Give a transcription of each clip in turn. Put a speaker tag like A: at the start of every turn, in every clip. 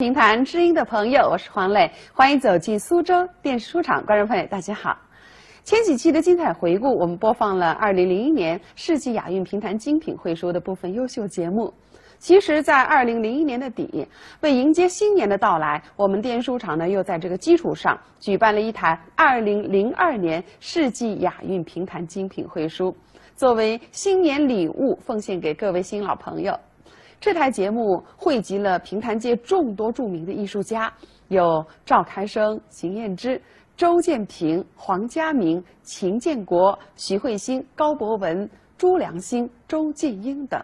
A: 评弹知音的朋友，我是黄磊，欢迎走进苏州电视书场。观众朋友，大家好。前几期的精彩回顾，我们播放了2001年世纪亚运评弹精品会说的部分优秀节目。其实，在2001年的底，为迎接新年的到来，我们电视书场呢又在这个基础上举办了一台2002年世纪亚运评弹精品会书，作为新年礼物奉献给各位新老朋友。这台节目汇集了评弹界众多著名的艺术家，有赵开生、邢燕之、周建平、黄家明、秦建国、徐慧欣、高博文、朱良兴、周建英等，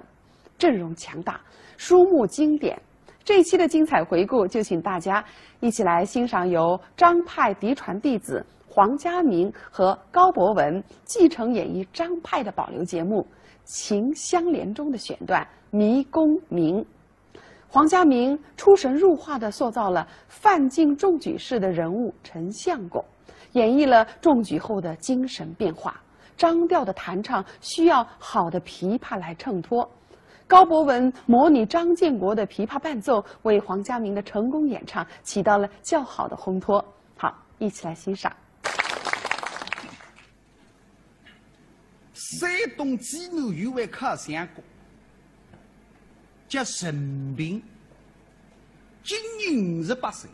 A: 阵容强大，书目经典。这一期的精彩回顾，就请大家一起来欣赏由张派嫡传弟子黄家明和高博文继承演绎张派的保留节目《情相连》中的选段《迷宫鸣》。黄家明出神入化地塑造了范进中举式的人物陈相公，演绎了中举后的精神变化。张调的弹唱需要好的琵琶来衬托。高博文模拟张建国的琵琶伴奏，为黄家明的成功演唱起到了较好的烘托。好，一起来欣赏。
B: 山东济南有位客相公，叫陈平，今年58岁。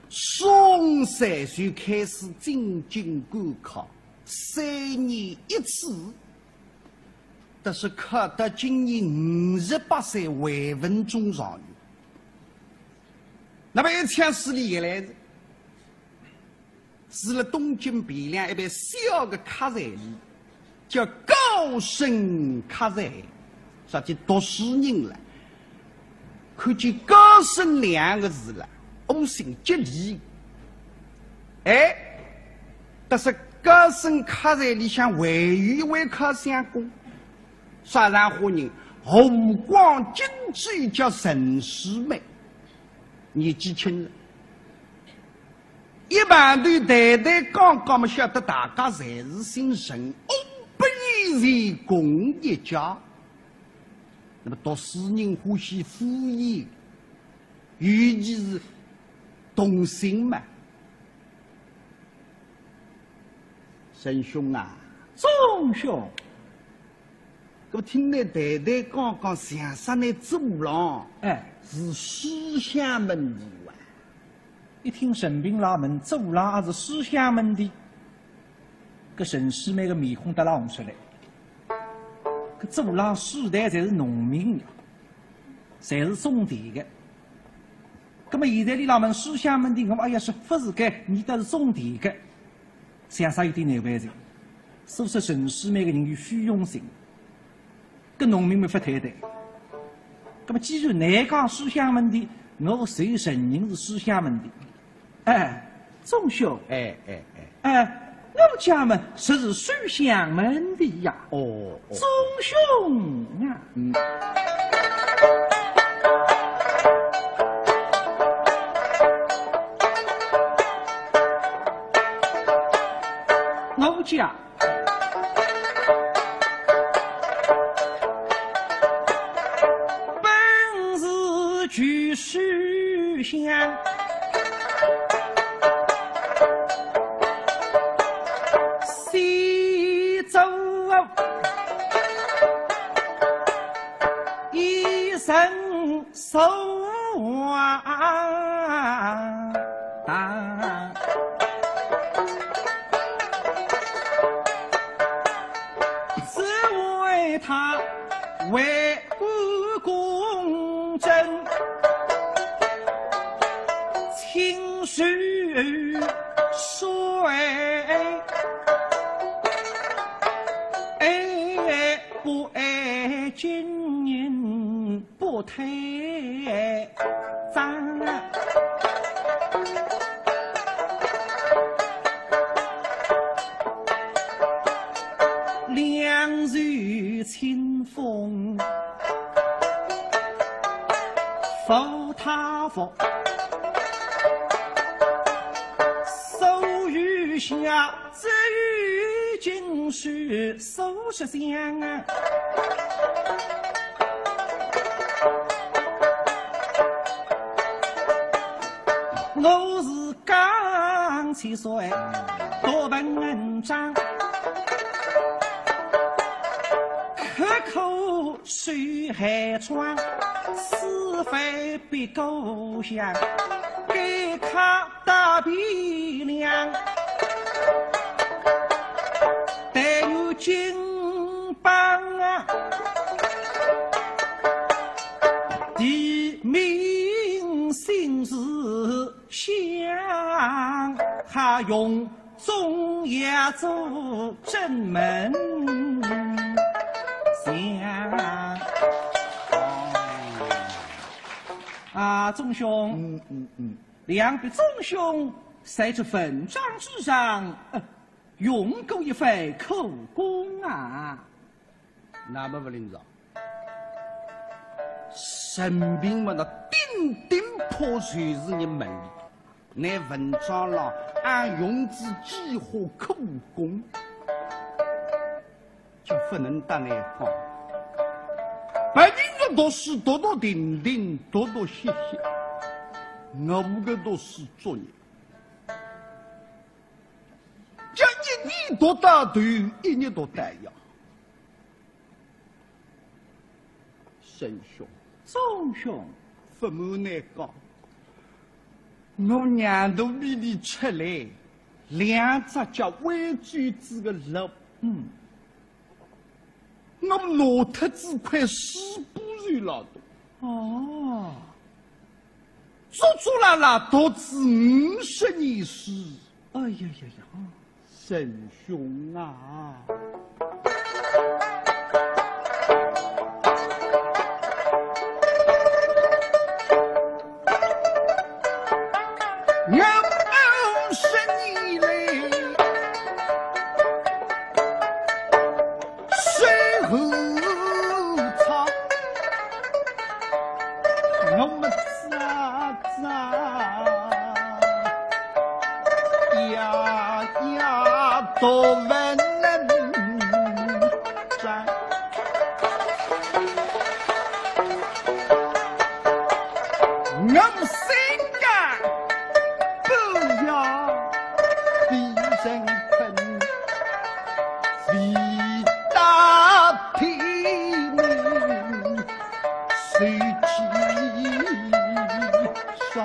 B: 从3岁开始进京赶考，3年1次。但是考到今年58岁未闻中状元。那么一腔势力一来是了东京汴梁一位小的客栈里，叫高升客栈，说起读书人了，看见高升2个字了，我心激励。哎，但是高升客栈里向还有一位客相公，杀人活人，红光金嘴，叫陈世美，年纪轻了。一般对代代刚刚嘛晓得大家侪是姓陈，不以为公一家。那么读书人欢喜敷衍，尤其是同姓嘛。陈兄啊，
C: 钟兄，
B: 我听那代代刚刚想上那走廊，是书香门第哇。
C: 一听陈平拉门，走廊也是书香门第，搿陈世美个面孔得拉红出来。搿走廊世代侪是农民，侪是种田的。葛么现在你拉门书香门第，我哎呀是不是该你得是种田的，想啥有点难为情。所以说陈世美个人有虚荣心。跟农民没法对待。那么既然你讲书香门第，我谁承认是书香门第？钟兄，我家们实是书香门第呀。钟兄啊，我家。举书香，西周一生守望只为他为国公正。情绪水，不爱军人不退战，两袖清风扶他佛。下只与经书数十香啊，我是刚才说的多文章，刻苦水海窗，是非别故乡，给他大鼻梁，但有金榜啊，地名姓氏乡，还用中亚做正门乡。啊，众兄，两位众兄在这坟章之上，用过一番口供啊。
B: 那么不领导，生病嘛，那顶顶破碎是你门里，那文章上按用字激活口供，就不能打那放。白领的读书多多丁丁，多多谢谢，我五个读书作业。这一年多大头，一年多带呀。神兄，
C: 众兄，
B: 父母难讲，我娘肚里里出来两只叫歪嘴子的肉，我拿脱只块四布瑞老多。
C: 哦，
B: 足足啦啦独子50年时。
C: 哎呀呀呀，
B: 神兄啊！多问能战，我心肝不要逼人困，为大拼命谁去上？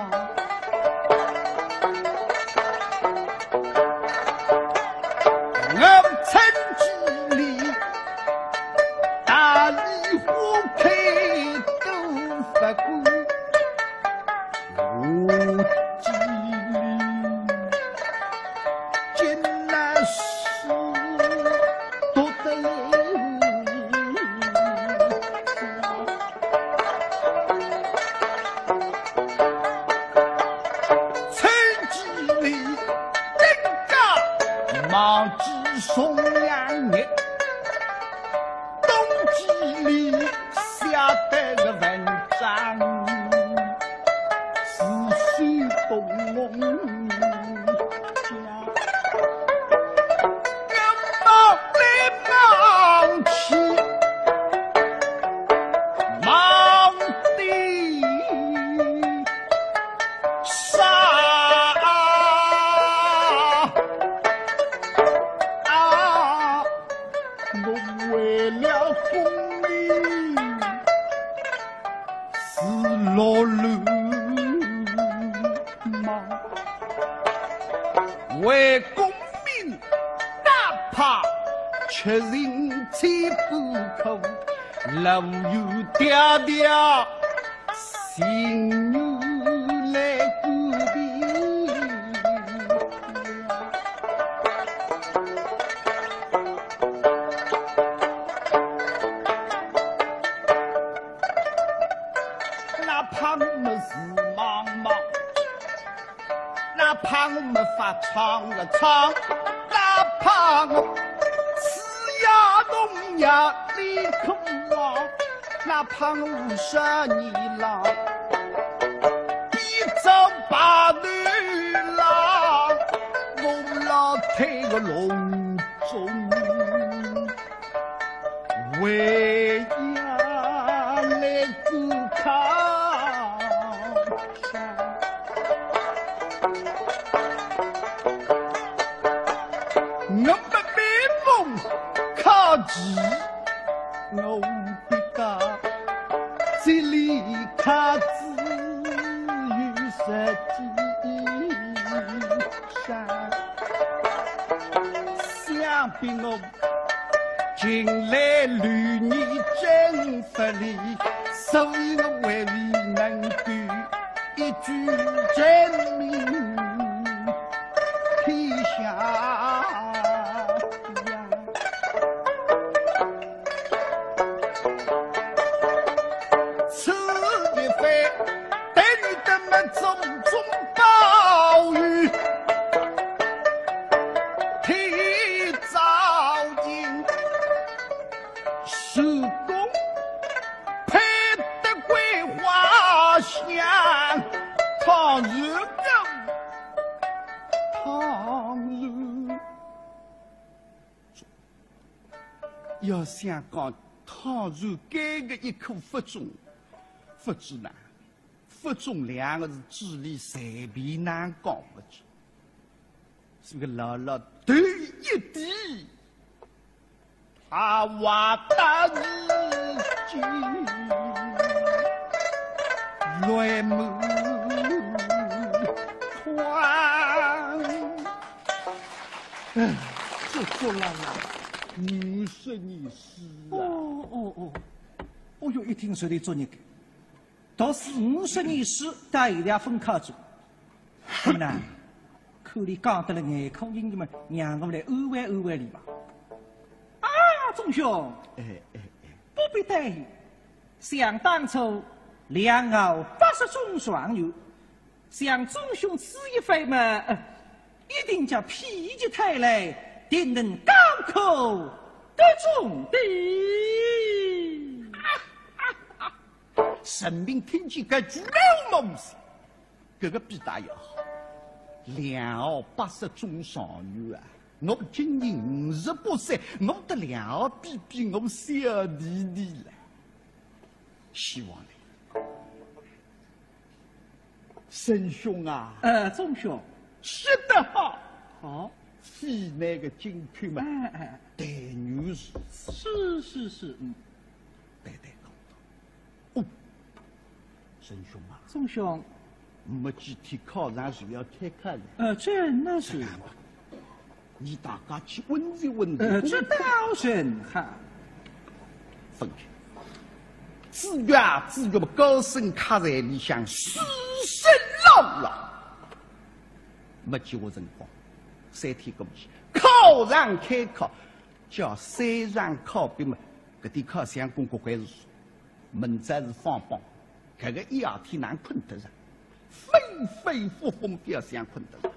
B: 忙记送两年，冬季里下得个文章，思绪动梦家，我忙来忙去，忙的傻。为了公理，是落路忙；为公民，哪怕吃人吃不口，路有条条，心有来顾的。哪怕我们是茫茫，哪怕我们发长个长，哪怕我吃呀农呀离苦啊，哪怕我50年郎，一走把女郎，我老太个笼中为呀来顾看。记，我的家这里卡子有十几山，想必我近来旅你真不利，所以我为你能够一举证明天下。要想讲倘若改个一颗佛种，佛之难，佛种两个字智力随便难讲不住，是个老老头一滴，他挖大日经乱木宽，这做啦啦。50年诗啊！
C: 哦哟！一听说你做那个，倒是50年诗，带一点分卡住。那么呢，口里讲得了眼口音的嘛，让我们来安慰你吧。啊，钟兄，不必担忧。想当初两敖80中状元，像钟兄此一番嘛，一定叫否极泰来。定能高口得中的。
B: 神明听见这句老梦声，这个比大要好。280中状元啊！我今年58岁，我得2比我小弟弟了。希望你，神兄啊！
C: 钟兄，
B: 说得好。
C: 好。
B: 西南个金口嘛，待女士
C: 是，
B: 对讲到。哦，沈兄啊，
C: 钟兄，
B: 没几天考场就要开课了。
C: 这那是。
B: 你大家去问一问。
C: 这倒是哈。
B: 分开。至于嘛，高升卡在里向死神老了，没几个辰光。3天过去，考场开考，叫3场考兵嘛，搿点考相公国会是说，明早是放榜，搿个1、2天哪困得着？飞飞呼呼的要想困得着。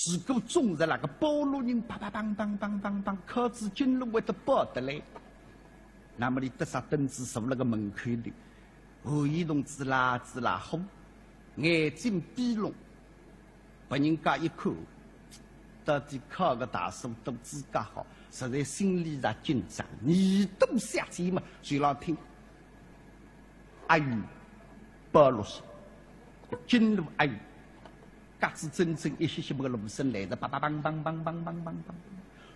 B: 如果终日那个保路人梆考子进路会得报得来，那么你得啥凳子坐那个门口里，何以同志啦呼，眼睛闭拢。把人家一看，到底考个大书都自家好，实在心里上紧张，耳朵瞎子嘛，随牢听。阿玉，保罗说，金路阿玉，嘎子真正一些些个芦笙来的，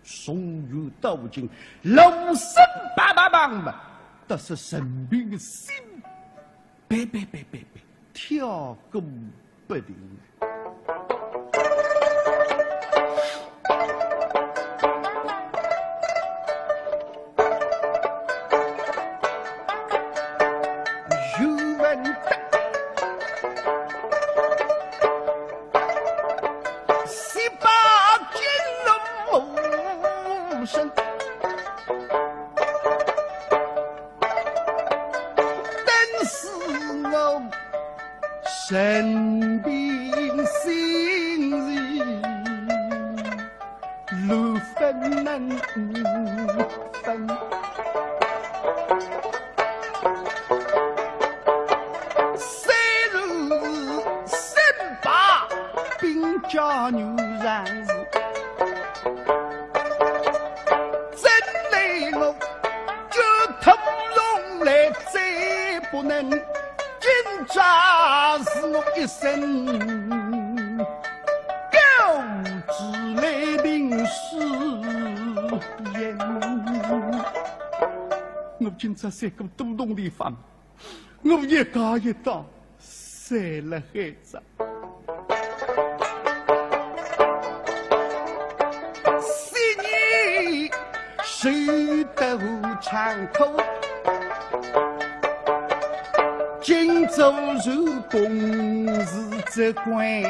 B: 松雨道尽，芦笙嘛，都是神明的心，别，跳个不停。神兵心意，路分难分。三路三把兵家牛然是，真来我就屠龙来再不能。今朝是我一生高志来定誓言。今朝三个多动地方，我一家一道生了孩子。昔年守得창口，今朝如公事责官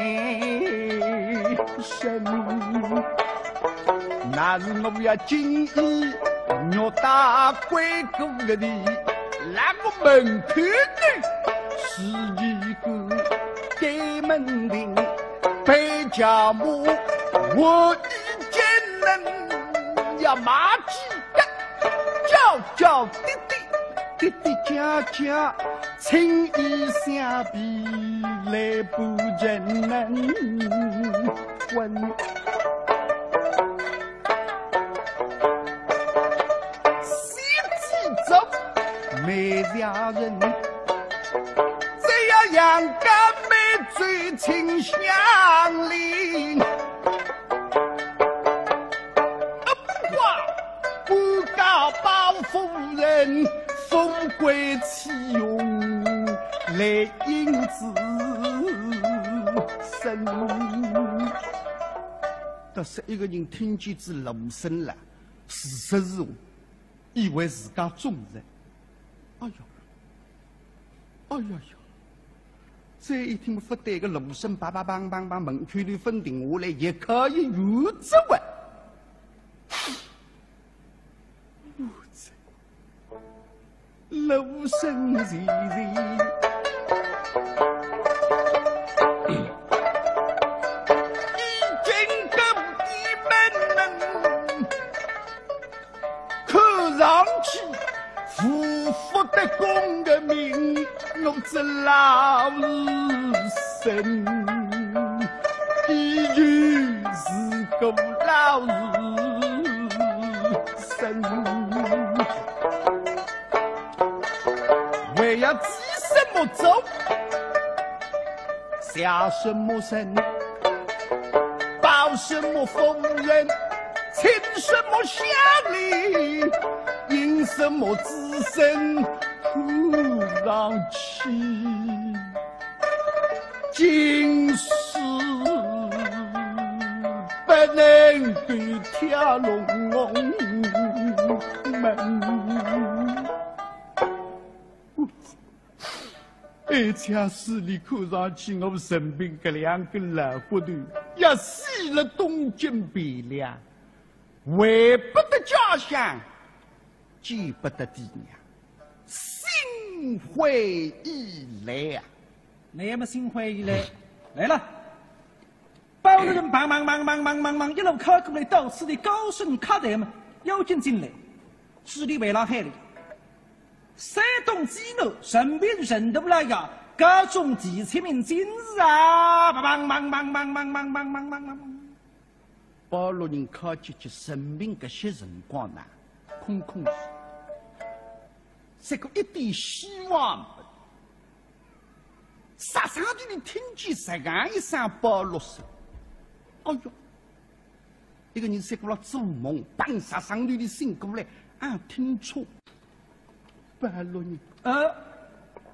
B: 身。那是我要今日虐打归国的地，那个门口内是一个盖门庭，被家母我一见人要骂几个，叫叫弟弟，弟弟家家，情义相比来不人能问。每家人，只要养个美最亲相邻。不告包夫人，富贵岂用来因子生？但是一个人听见这楼声了，事实是以为自家中人。哎呀，哎呀呀！再一听不对个芦笙叭叭梆梆梆门口里分定下来，也可以如此问。如此，芦笙រីរី，已经够你们能看上去。夫妇的公的命，我这老身，依然是个老身。为要积什么走，下什么身，报什么逢人，请什么乡里。因什么自身哭上去？今世不能够跳龙门。而且市里看上去，我身边这两个老骨头也死了东京汴梁，回不得家乡。记不得爹娘，心灰意冷啊！
C: 那么心灰意冷，来了，包大人忙，一路开过来，到此的高声卡台们有进进来，市里为了海里，山东济南身边人都不来呀，各种几千名今日啊，忙。
B: 包大人靠近去生命这些辰光呢？空虚，这个一点希望没有。傻傻的听见这样一声包落声，哎呦，一个人在过了做梦，半傻傻的醒过来，听错，包大人，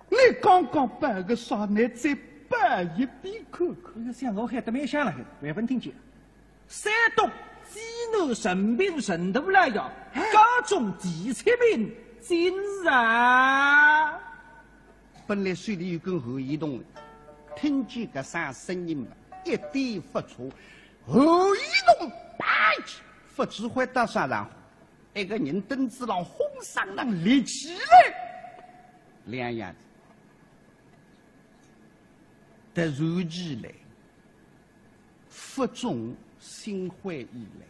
B: 你刚刚摆个啥呢？再摆一遍看看。
C: 我想我还得没想了，万分听见，山东。济南身边人都来呀，各种几千名今日啊！
B: 本来水里有根河移动的，听见个啥声音嘛，一点不错。河移动拔起，不知会到啥上，一个人凳子上红上浪立起来，两样子，突然起来，腹中。心灰意冷，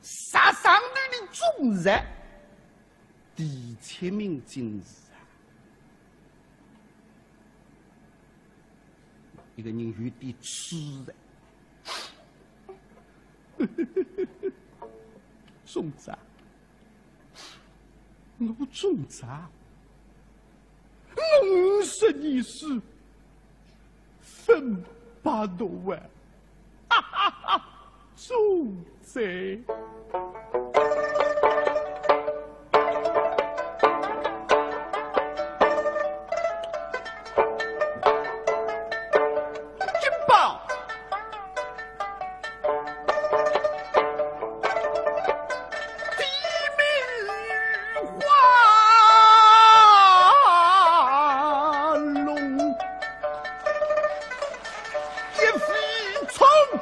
B: 杀上头的众人，第七名今日啊！一个人有点痴的，中杂，我中杂，我50年是分8多万。哈哈哈！重罪，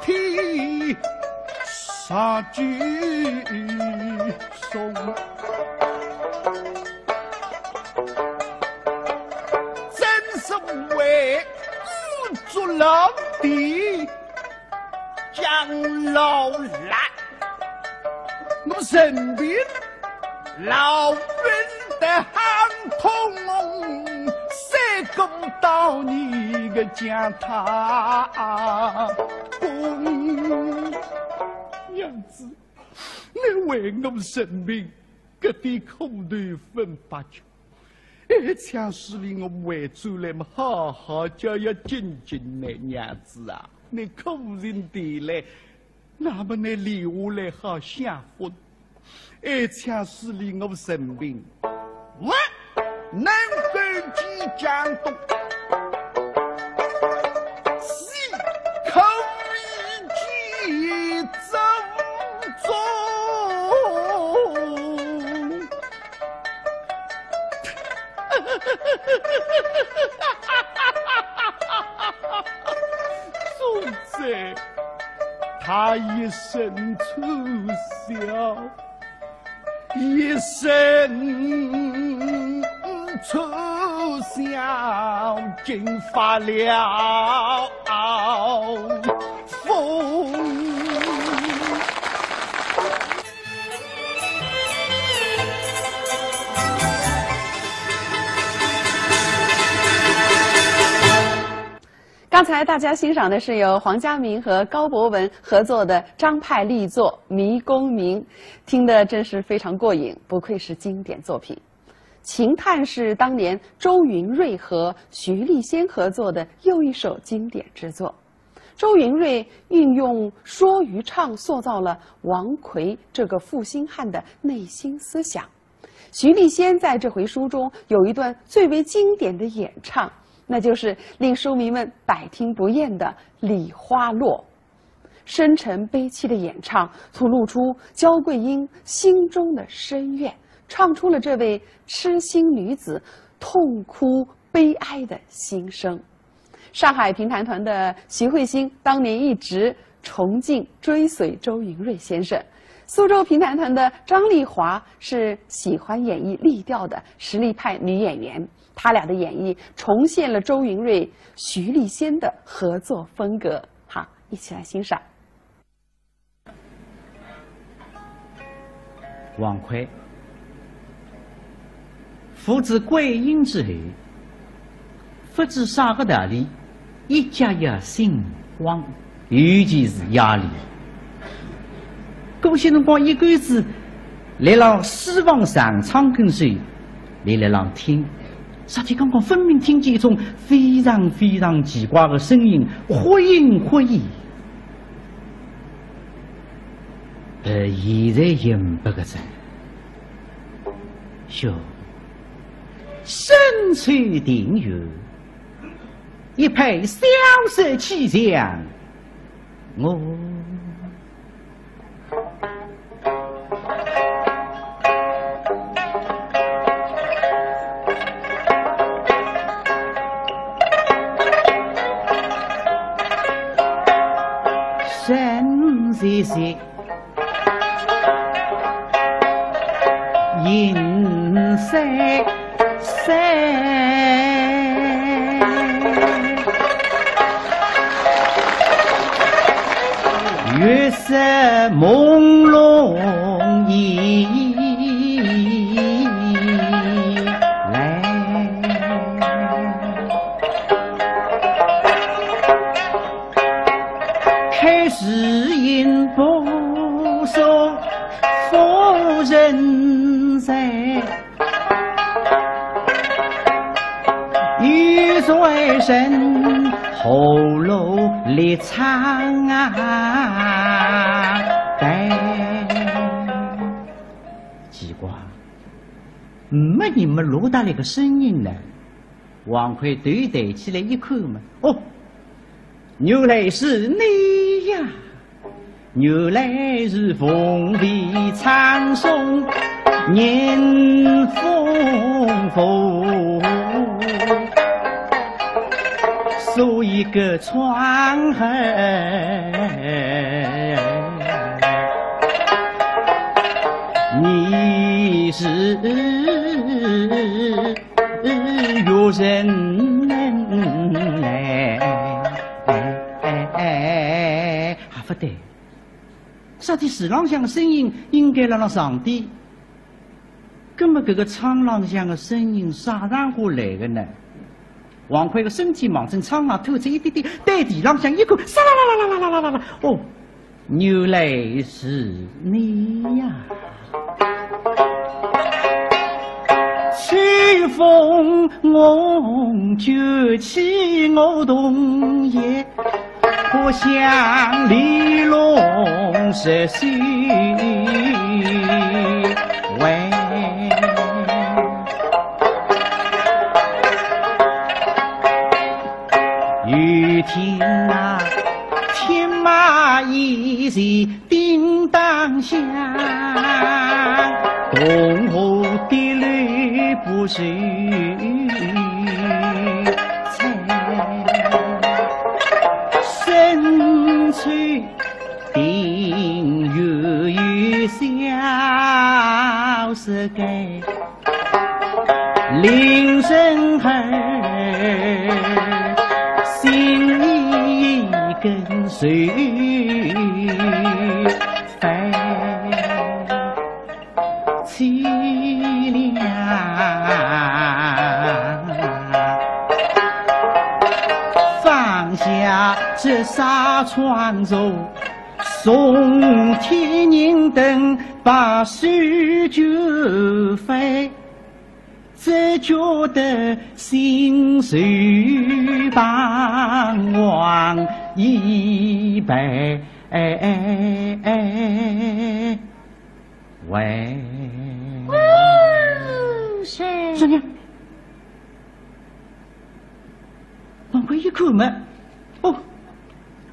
B: 天杀巨松，真是为做老弟将老来，我身边老人的喊痛，谁公到你个将他公娘子，你为我生命这点苦头分不出，强使令我为主来嘛，好好就要敬敬你娘子啊！你苦人的来，那么你留下来好享福。强使令我生命，我能够即将动，是可以即走中。总在他一生粗笑，一生粗笑，竟发了疯。
A: 刚才大家欣赏的是由黄家明和高博文合作的张派力作《迷功名》，听得真是非常过瘾，不愧是经典作品。秦探是当年周云瑞和徐立先合作的又一首经典之作。周云瑞运用说渔唱塑造了王奎这个负心汉的内心思想。徐立先在这回书中有一段最为经典的演唱，那就是令书迷们百听不厌的《梨花落》。深沉悲戚的演唱吐露出焦桂英心中的深怨，唱出了这位痴心女子痛哭悲哀的心声。上海评弹团的徐慧欣当年一直崇敬追随周云瑞先生，苏州评弹团的张丽华是喜欢演绎立调的实力派女演员，他俩的演绎重现了周云瑞、徐立先的合作风格。好，一起来欣赏。
D: 王奎父子归隐之后，不知啥个道理，一家也心慌，尤其是压力。过些辰光，一个子来让希望上苍跟随，来让听。实际刚刚分明听见一种非常非常奇怪的声音，忽隐忽现。现在引不个在，哟，身处定远，一派萧瑟气象，我。身在在，人在月色朦胧以来，开始因不说夫人在，欲在身后楼里唱啊，奇怪，没人们录到那个声音呢。王奎对对起来一看嘛，哦，原来是你呀！原来是凤飞苍松年丰富，做一个窗儿，你是有人来，还不对。啥的市浪向的声音应该让上帝，那么这个窗浪向的声音啥然后来的呢？王奎的身体往正窗上透着一点点，对地浪向一口，沙啦啦啦啦啦啦啦啦！哦，原来是你呀！秋风我卷起我冬夜，我想离龙石水喂。雨天啊，天马一齐叮当响，东湖的吕布水彩，深翠定月月小石盖，铃声儿。心意跟随飞，凄凉。放下这纱窗轴，送天人灯，把手就飞。只觉得心随彷徨一百喂，
A: 谁？
D: 师娘，王奎一口门，哦，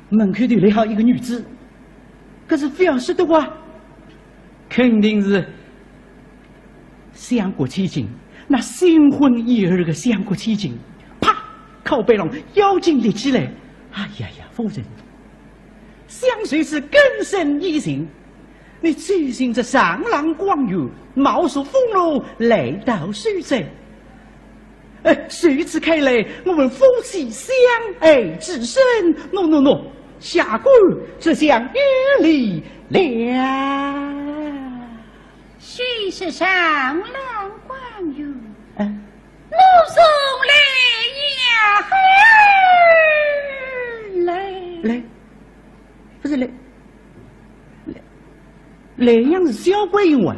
D: 门口头来好一个女子，可是非要识得话，肯定是相国千金。那新婚一儿的相国千金，啪，靠背上妖精立起来。哎呀呀，夫人，相随是根深蒂形。你追寻着上郎光月，冒出风露来到苏州。谁知开来，我们夫妻相爱至深。喏，下官这厢与你了。
A: 谁是上郎光月？怒送来呀！
D: 来，不是来样是小鬼用啊！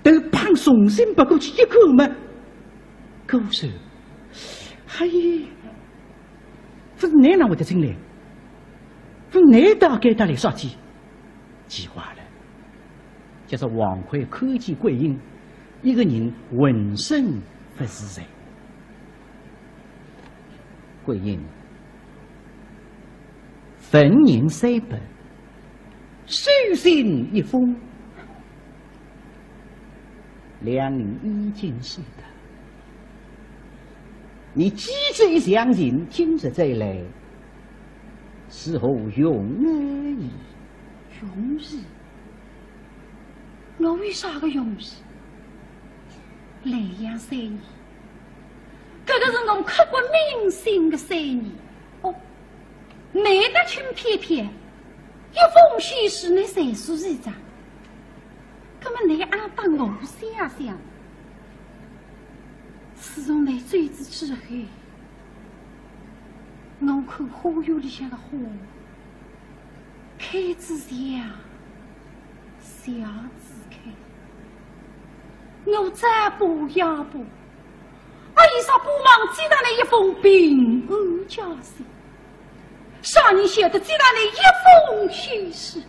D: 都胖送心不过去一口嘛，狗手，嘿，不是你哪会得进来？不是你大概带来啥计？计划了，就是王奎看见鬼影。一个人浑身不自在，鬼影粉银3本，手心一封，两人已经是的。你积极相信，听着再来，事后容易。
A: 容易？我为啥个容易？莱阳3年，这个是我刻骨铭心的3年。哦，难得请偏偏，一封信是你才书一张，那么你阿当我想想，自从你追子之后，我看花园里向的花开之香，笑之开。我再不要不，我一上不忙寄到了一封平安家信，啥人晓得寄到了一封信时，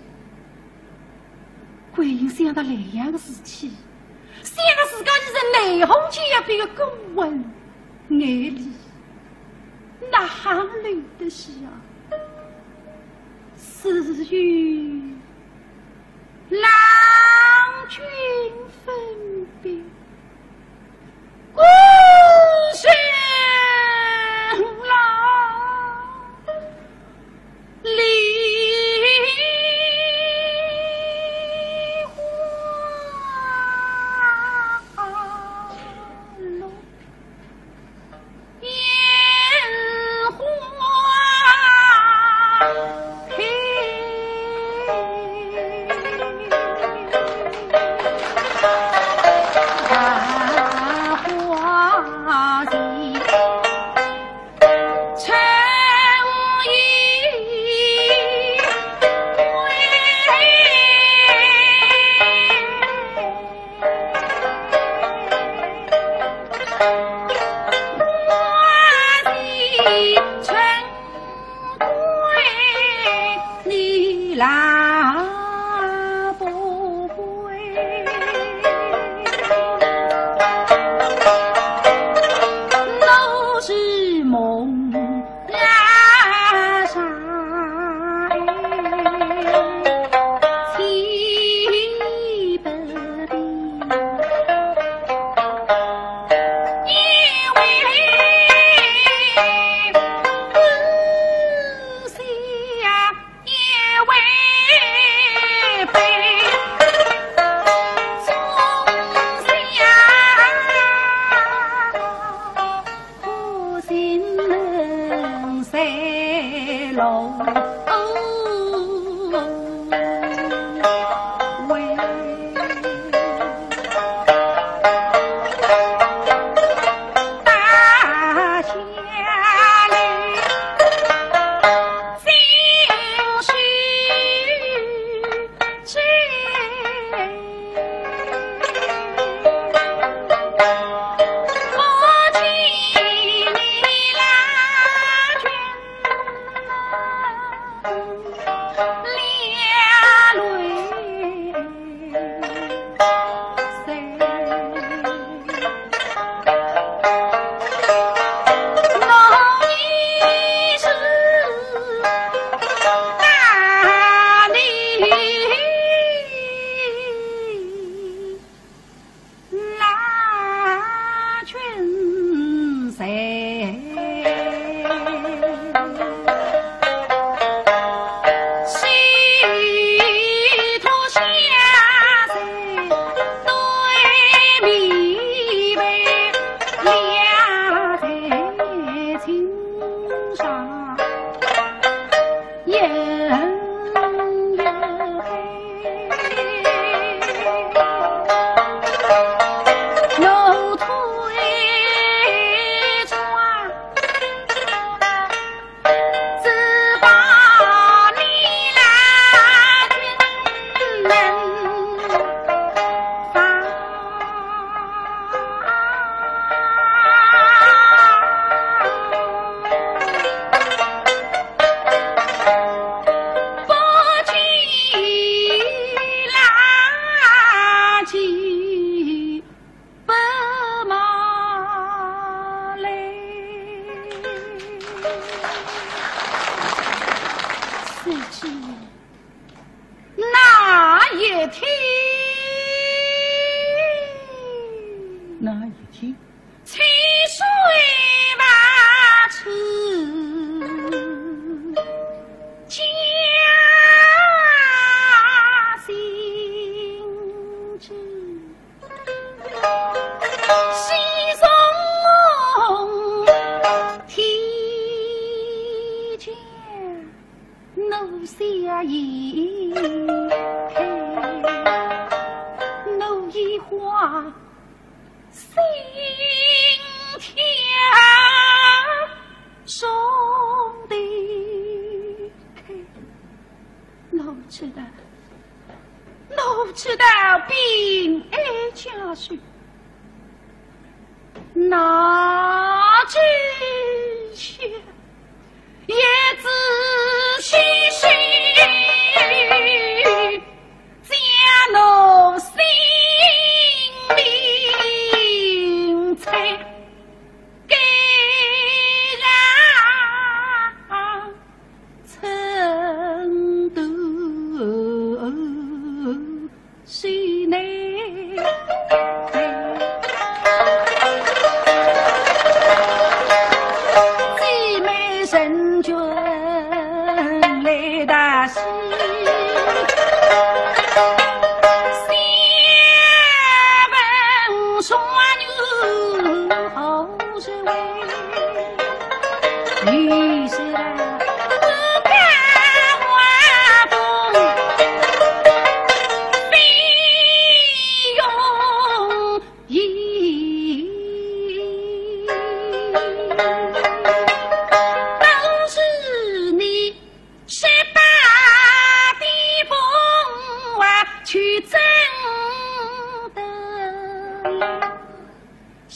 A: 桂英想到莱阳的事情，想到自家就是内红前一边的公文，眼里那含泪的是啊，死与郎君分别，孤身
E: 春归你来不归？都是梦染上七百里。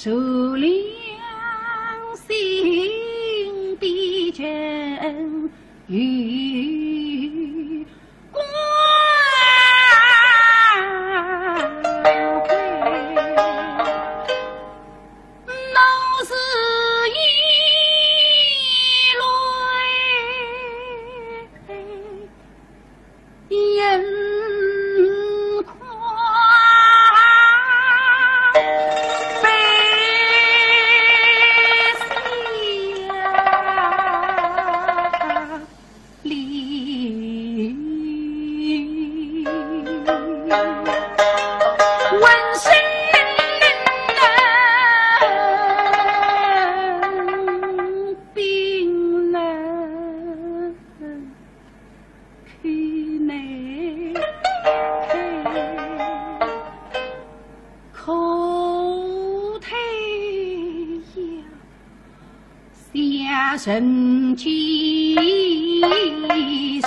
F: 受良心的
E: 与光辉，都是一泪眼眶悲下离。闻声冰冷，去内口头呀，下神机是。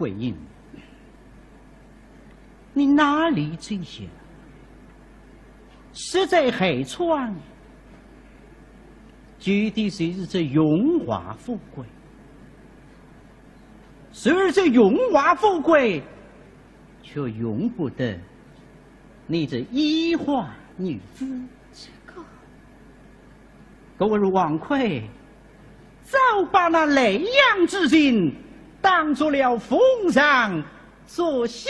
D: 桂英，你哪里这些？实在海川，绝对是这荣华富贵。虽然这荣华富贵，却容不得你这一花女子。这个我王奎早把那雷阳之人当做了奉上所喜。